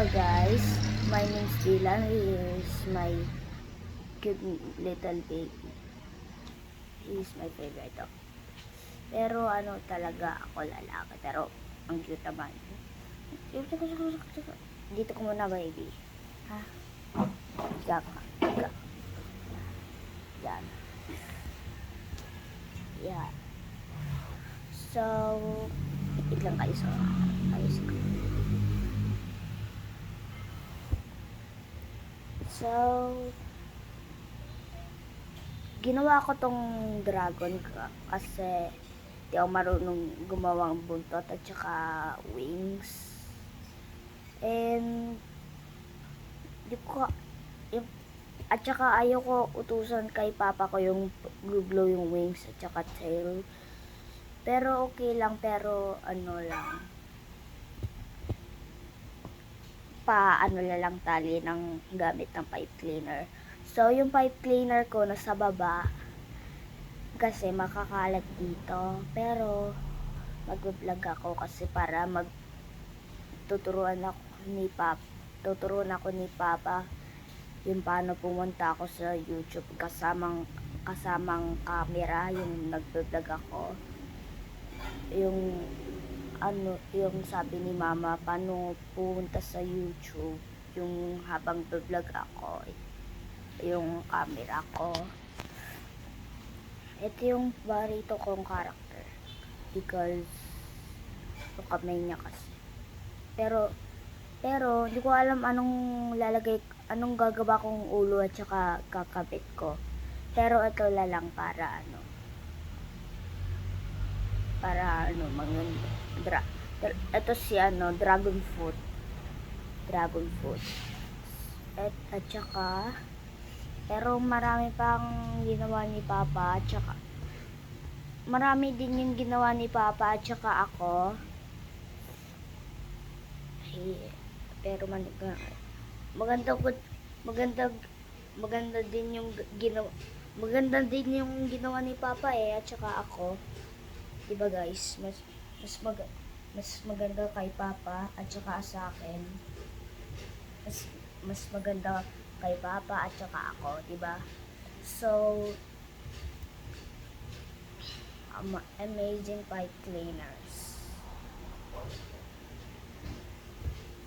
Hello guys, my name is Dylan. He is my cute little baby. He is my favorite dog. Pero ano talaga ako lalaki, pero ang cute naman. Dito ko muna baby. Ha? Higa ka. Higa. Yan. Yeah. So, itig lang kayo sa ayos ko. So, ginawa ko tong dragon kasi di ako marunong gumawa ng buntot at saka wings. And di ko at saka ayoko utusan kay papa ko yung glue yung wings at saka tail. Pero okay lang, pero ano lang. Ano lang tali ng gamit ng pipe cleaner. So, yung pipe cleaner ko nasa baba kasi makakalat dito. Pero, mag-vlog ako kasi para tuturuan ako ni Papa yung paano pumunta ako sa YouTube kasamang camera, yung nag-vlog ako. Yung sabi ni Mama, paano pumunta sa YouTube, yung habang vlog ako, yung camera ko. Ito yung barito kong character because yung kamay niya kasi. Pero hindi ko alam anong gagawa kong ulo at saka kakabit ko. Pero ito lang para maganda. Ito si dragon fruit. At saka pero marami pang ginawa ni Papa at saka marami din yung ginawa ni Papa at saka ako. Pero maganda din yung ginawa ni Papa at saka ako. Diba guys, mas maganda kay Papa at saka sa akin. Mas maganda kay Papa at saka ako, diba? So, amazing pipe cleaners.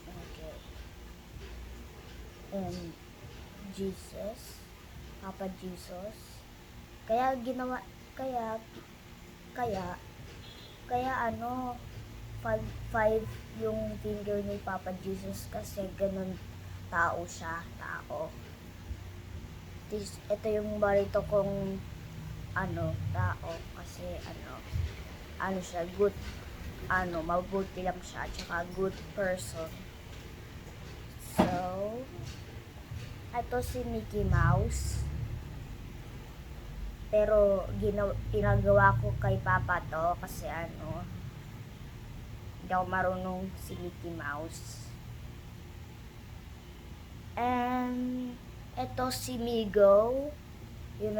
Okay. And Jesus, Papa Jesus. Kaya five yung finger ni Papa Jesus kasi ganun tao siya. Ito yung barito kong tao kasi siya good, mabuti lang siya at saka good person. So, ito si Mickey Mouse. Pero ginagawa ko kay Papa to kasi hindi ako marunong si Mickey Mouse. And ito si Migo, yung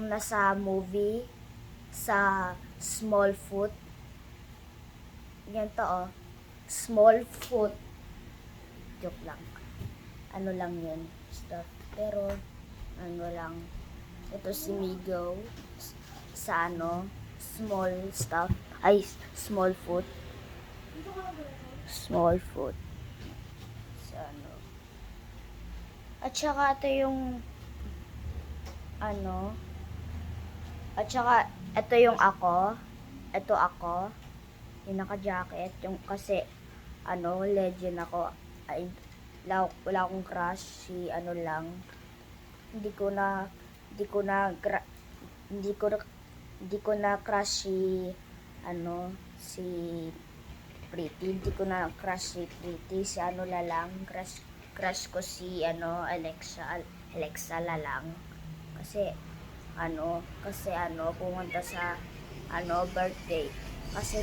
nasa movie sa Smallfoot. Yan to Smallfoot. Joke lang. Lang yun stuff. Pero lang. Ito si Migo sa small stuff. Smallfoot. Smallfoot. Sa At saka ito yung at saka ito yung ako. Ito ako. Yung naka-jacket. Yung kasi legend ako. Wala akong crush. Lang. Hindi ko na crush si Pretty. Hindi ko na crush si Pretty. Si lang. Crush ko si Alexa lang. Kasi pumunta sa birthday. Kasi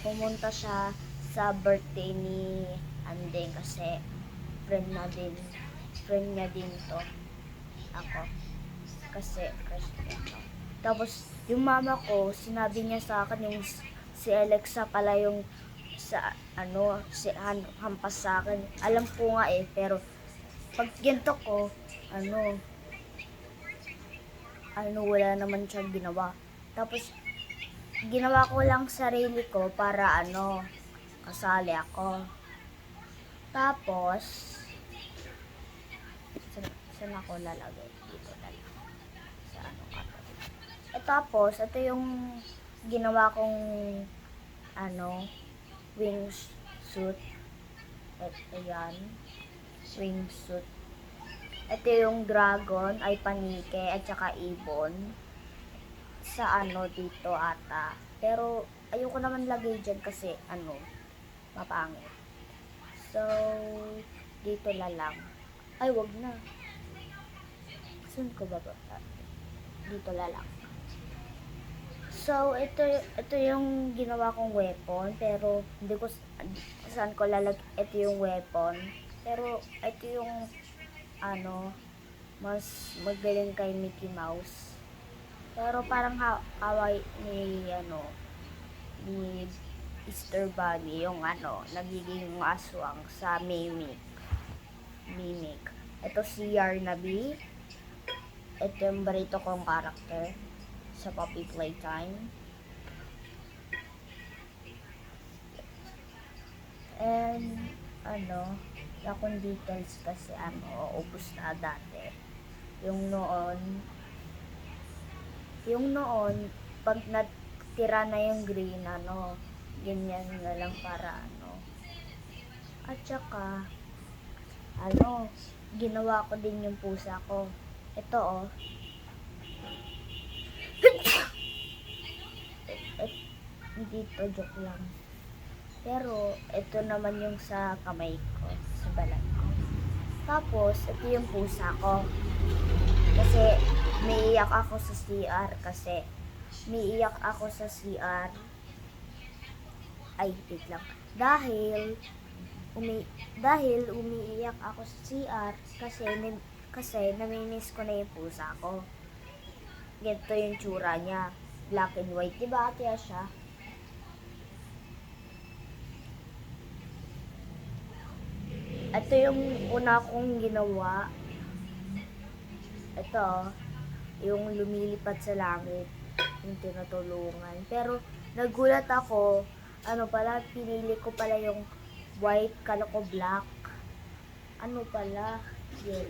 pumunta siya sa birthday ni Andeng kasi friend niya din to. Ako. Kasi crush ko to. Tapos yung mama ko, sinabi niya sa akin yung si Alexa pala yung sa hampas sa akin. Alam ko nga eh, pero pag ginto ko, wala naman siyang ginawa. Tapos, ginawa ko lang sarili ko para kasali ako. Tapos, saan ako lalagay? Dito na lang. Sa tapos, ito yung ginawa kong wingsuit. Ito yan. Wingsuit. Ito yung dragon, ay panike, at saka ibon. Sa dito ata. Pero, ayoko naman lagay dyan kasi, mapangit. So, dito na lang. Ay, wag na. Saan ko ba? Dito na lang. So, ito yung ginawa kong weapon, pero hindi ko saan ko ito yung weapon. Pero, ito yung mas magaling kay Mickey Mouse. Pero parang away ni Easter Bunny yung nagiging aswang sa Mimic. Ito si Yarnaby. Ito yung barito kong karakter sa Poppy Playtime. And akong details kasi ubos na dati. Yung noon, pag natira na yung green, ganyan na lang para At saka, ginawa ko din yung pusa ko. Ito, dito, joke lang. Pero, ito naman yung sa kamay ko, sa balat ko. Tapos, ito yung pusa ko. Kasi, umiiyak ako sa CR. Ay, wait lang. Dahil umiiyak ako sa CR kasi namimiss ko na yung pusa ko. Ganito yung tsura niya. Black and white. Diba, Ate Asha? Ito yung una kong ginawa. Ito, yung lumilipad sa langit, yung tinutulungan. Pero, nagulat ako, pinili ko pala yung white, kala ko black. Yes.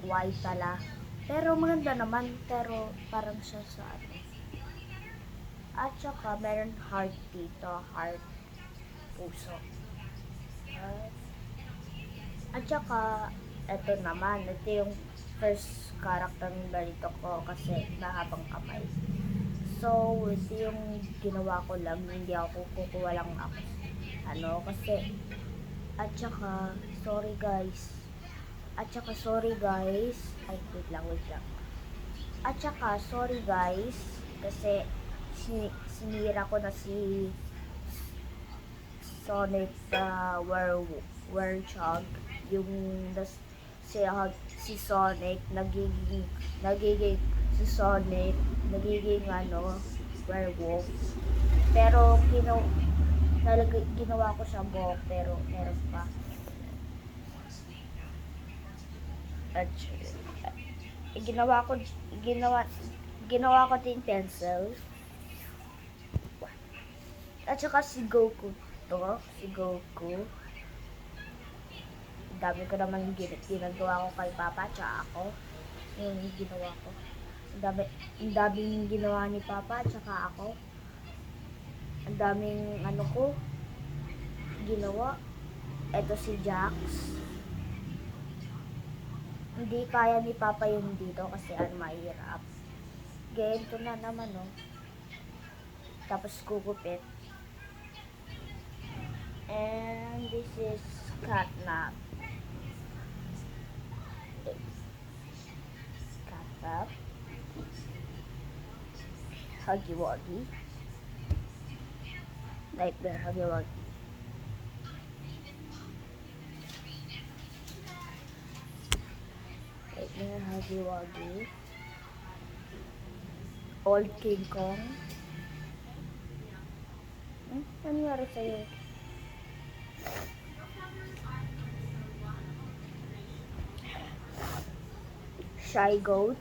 White pala. Pero maganda naman, pero parang siya sa At saka, meron heart dito, heart. Puso. At saka, ito yung first character ng barito ko kasi mahabang kamay. So, ito yung ginawa ko lang, hindi ako kukuha lang ako. Kasi, at saka, sorry guys. Ay, wait lang. At saka, sorry guys, kasi sinira ko na si Sonic Werewolf, yung si Sonic nagiging werewolf. Pero ginawa ko siya buhok, pero meron pa. At ginawa ko din pencil. At saka si Goku. Dami ko naman ginagawa ko kay Papa tsaka ako. Yung ginawa ko. Ang daming ginawa ni Papa tsaka ako. Ang daming ginawa. Ito si Jax. Hindi kaya ni Papa yung dito kasi mahirap. Ganito na naman Tapos gugupit. And this is Catnap. Huggy Wuggy. Nightmare Huggy Wuggy. Nightmare Huggy Wuggy. Old King Kong. nangyari sa'yo? Shy goat.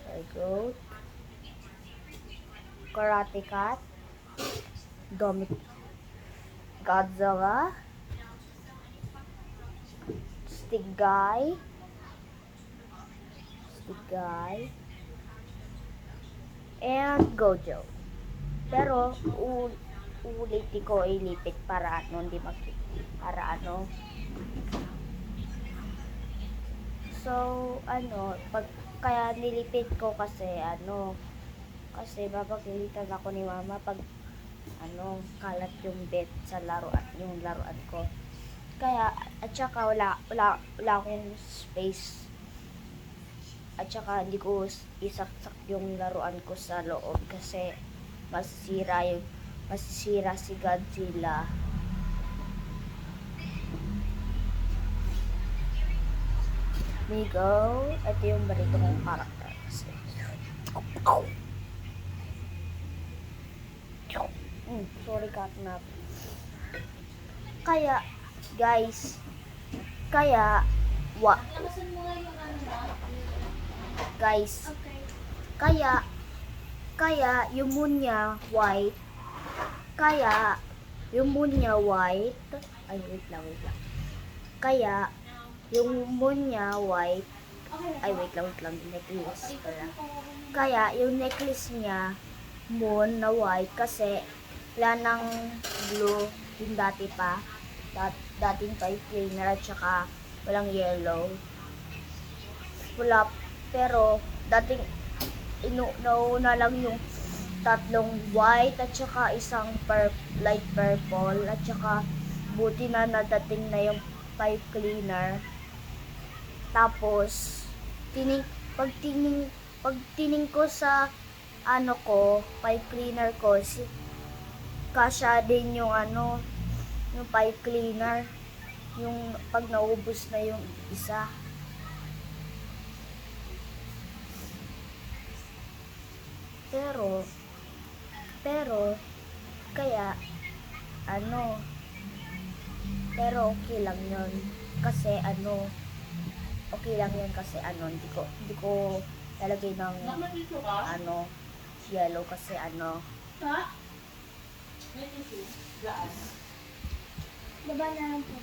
Shy goat. Karate cat. Dominic. Godzilla. Stick guy. Stick guy. And Gojo. Pero, uulitin ko ilipit para ano, hindi para ano. So, ano, kaya nilipit ko kasi ano, kasi mapagalitan ako ni mama pag ano, kalat yung bed sa yung laruan ko. Kaya, at saka wala akong space. At saka hindi ko isaksak yung laruan ko sa loob kasi masisira si Godzilla. Migo, ito yung barito kong karakter kasi. Sorry, catnap. Kaya, guys, guys, kaya yung moon niya white, ay wait lang, kaya yung moon niya white, ay wait lang, necklace pala. Kaya yung necklace niya moon na white kasi wala ng blue yung dati pa, dating pipe cleaner at saka walang yellow. Wala, pero dating nauna lang yung tatlong white at saka isang light purple at saka buti na nadating na yung pipe cleaner. Tapos pagtingin ko sa ano ko, pipe cleaner ko, kasya din yung ano, yung pipe cleaner, yung pag naubos na yung isa. Pero, kaya, ano, pero okay lang yun. Kasi, okay lang yun kasi, hindi ko lalagay ng, yellow kasi, Ha? May tissue? Gaan? Baba na lang po.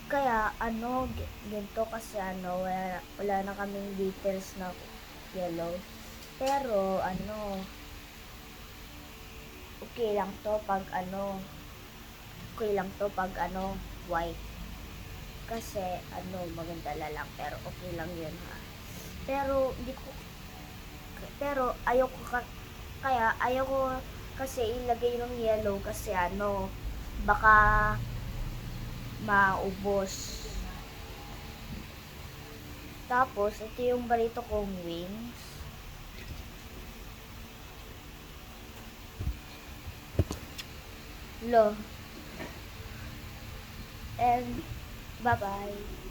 Kaya ganito kasi wala na kaming details na yellow. Pero okay lang to pag white. Kasi maganda lang pero okay lang yun ha. Pero ayoko kasi ilagay ng yellow kasi baka maubos. Tapos, ito yung barito kong wings. And, bye-bye.